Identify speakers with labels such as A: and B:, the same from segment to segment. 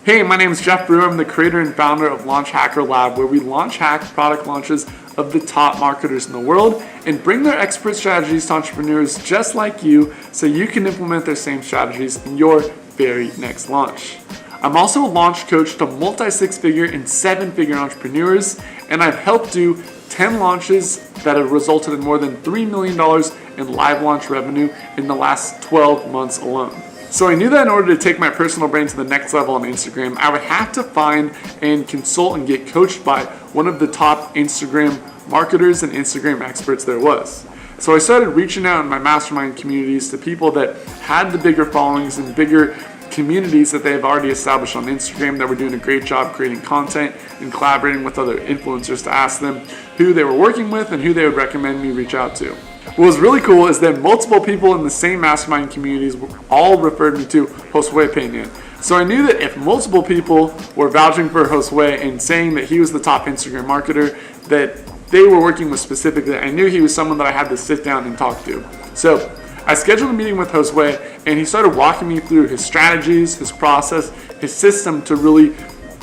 A: Hey, my name is Jeff Brewer. I'm the creator and founder of Launch Hacker Lab, where we launch hack product launches of the top marketers in the world and bring their expert strategies to entrepreneurs just like you so you can implement their same strategies in your very next launch. I'm also a launch coach to multi-six-figure and seven-figure entrepreneurs, and I've helped do 10 launches that have resulted in more than $3 million in live launch revenue in the last 12 months alone. So I knew that in order to take my personal brand to the next level on Instagram, I would have to find and consult and get coached by one of the top Instagram marketers and Instagram experts there was. So I started reaching out in my mastermind communities to people that had the bigger followings and bigger communities that they have already established on Instagram that were doing a great job creating content and collaborating with other influencers to ask them who they were working with and who they would recommend me reach out to. What was really cool is that multiple people in the same mastermind communities all referred me to Josue Pena. So I knew that if multiple people were vouching for Josue and saying that he was the top Instagram marketer that they were working with specifically, I knew he was someone that I had to sit down and talk to. So I scheduled a meeting with Josue, and he started walking me through his strategies, his process, his system to really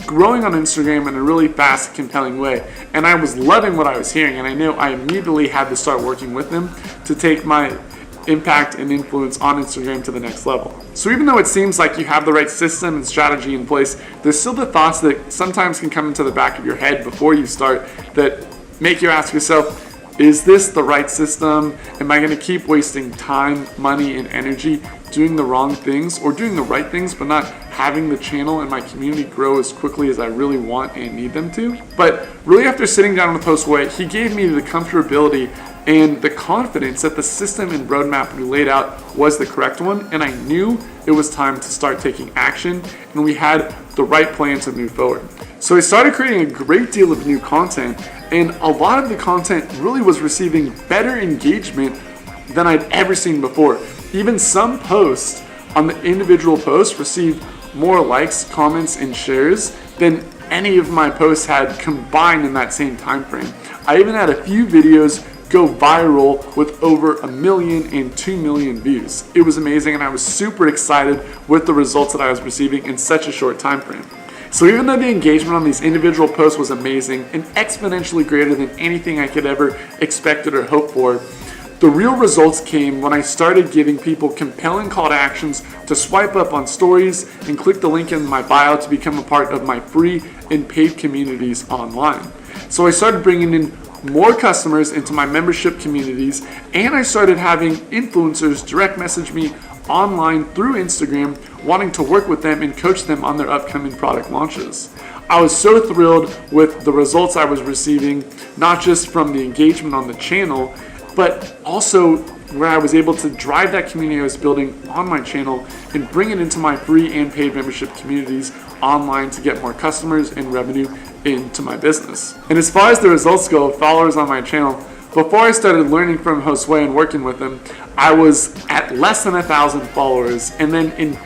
A: growing on Instagram in a really fast, compelling way. And I was loving what I was hearing, and I knew I immediately had to start working with him to take my impact and influence on Instagram to the next level. So even though it seems like you have the right system and strategy in place, there's still the thoughts that sometimes can come into the back of your head before you start that make you ask yourself, is this the right system? Am I going to keep wasting time, money, and energy doing the wrong things or doing the right things but not having the channel and my community grow as quickly as I really want and need them to? But really after sitting down with Josue, he gave me the comfortability and the confidence that the system and roadmap we laid out was the correct one, and I knew it was time to start taking action and we had the right plan to move forward. So I started creating a great deal of new content, and a lot of the content really was receiving better engagement than I'd ever seen before. Even some posts on the individual posts received more likes, comments, and shares than any of my posts had combined in that same time frame. I even had a few videos go viral with over 1 million and 2 million views. It was amazing, and I was super excited with the results that I was receiving in such a short time frame. So even though the engagement on these individual posts was amazing and exponentially greater than anything I could ever expected or hope for, the real results came when I started giving people compelling call to actions to swipe up on stories and click the link in my bio to become a part of my free and paid communities online. So I started bringing in more customers into my membership communities, and I started having influencers direct message me online through Instagram wanting to work with them and coach them on their upcoming product launches. I was so thrilled with the results I was receiving, not just from the engagement on the channel, but also where I was able to drive that community I was building on my channel and bring it into my free and paid membership communities online to get more customers and revenue into my business. And as far as the results go of followers on my channel, before I started learning from Josue and working with him, I was at less than 1,000 followers, and then in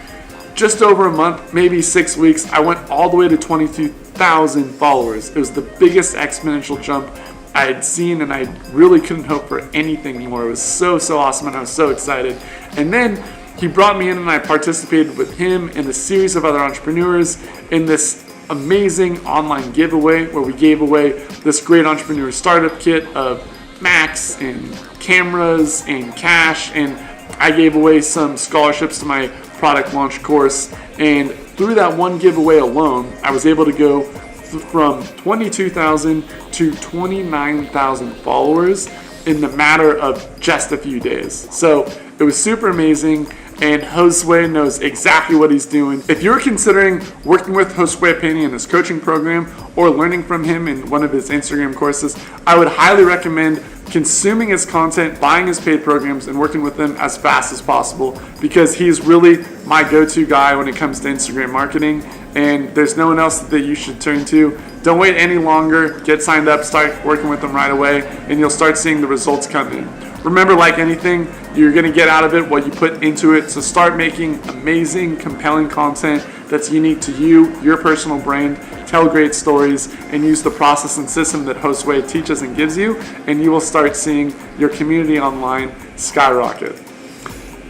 A: just over a month, maybe 6 weeks, I went all the way to 22,000 followers. It was the biggest exponential jump I had seen, and I really couldn't hope for anything more. It was so awesome, and I was so excited. And then he brought me in, and I participated with him and a series of other entrepreneurs in this amazing online giveaway where we gave away this great entrepreneur startup kit of Macs and cameras and cash, and I gave away some scholarships to my product launch course. And through that one giveaway alone, I was able to go from 22,000 to 29,000 followers in the matter of just a few days. So it was super amazing, and Josue knows exactly what he's doing. If you're considering working with Josue Pena in his coaching program or learning from him in one of his Instagram courses, I would highly recommend consuming his content, buying his paid programs, and working with him as fast as possible, because he's really my go-to guy when it comes to Instagram marketing, and there's no one else that you should turn to. Don't wait any longer. Get signed up, start working with him right away, and you'll start seeing the results come in. Remember, like anything, you're going to get out of it what you put into it. So start making amazing, compelling content that's unique to you, your personal brand. Tell great stories and use the process and system that Josue teaches and gives you, and you will start seeing your community online skyrocket.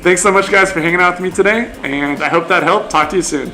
A: Thanks so much, guys, for hanging out with me today, and I hope that helped. Talk to you soon.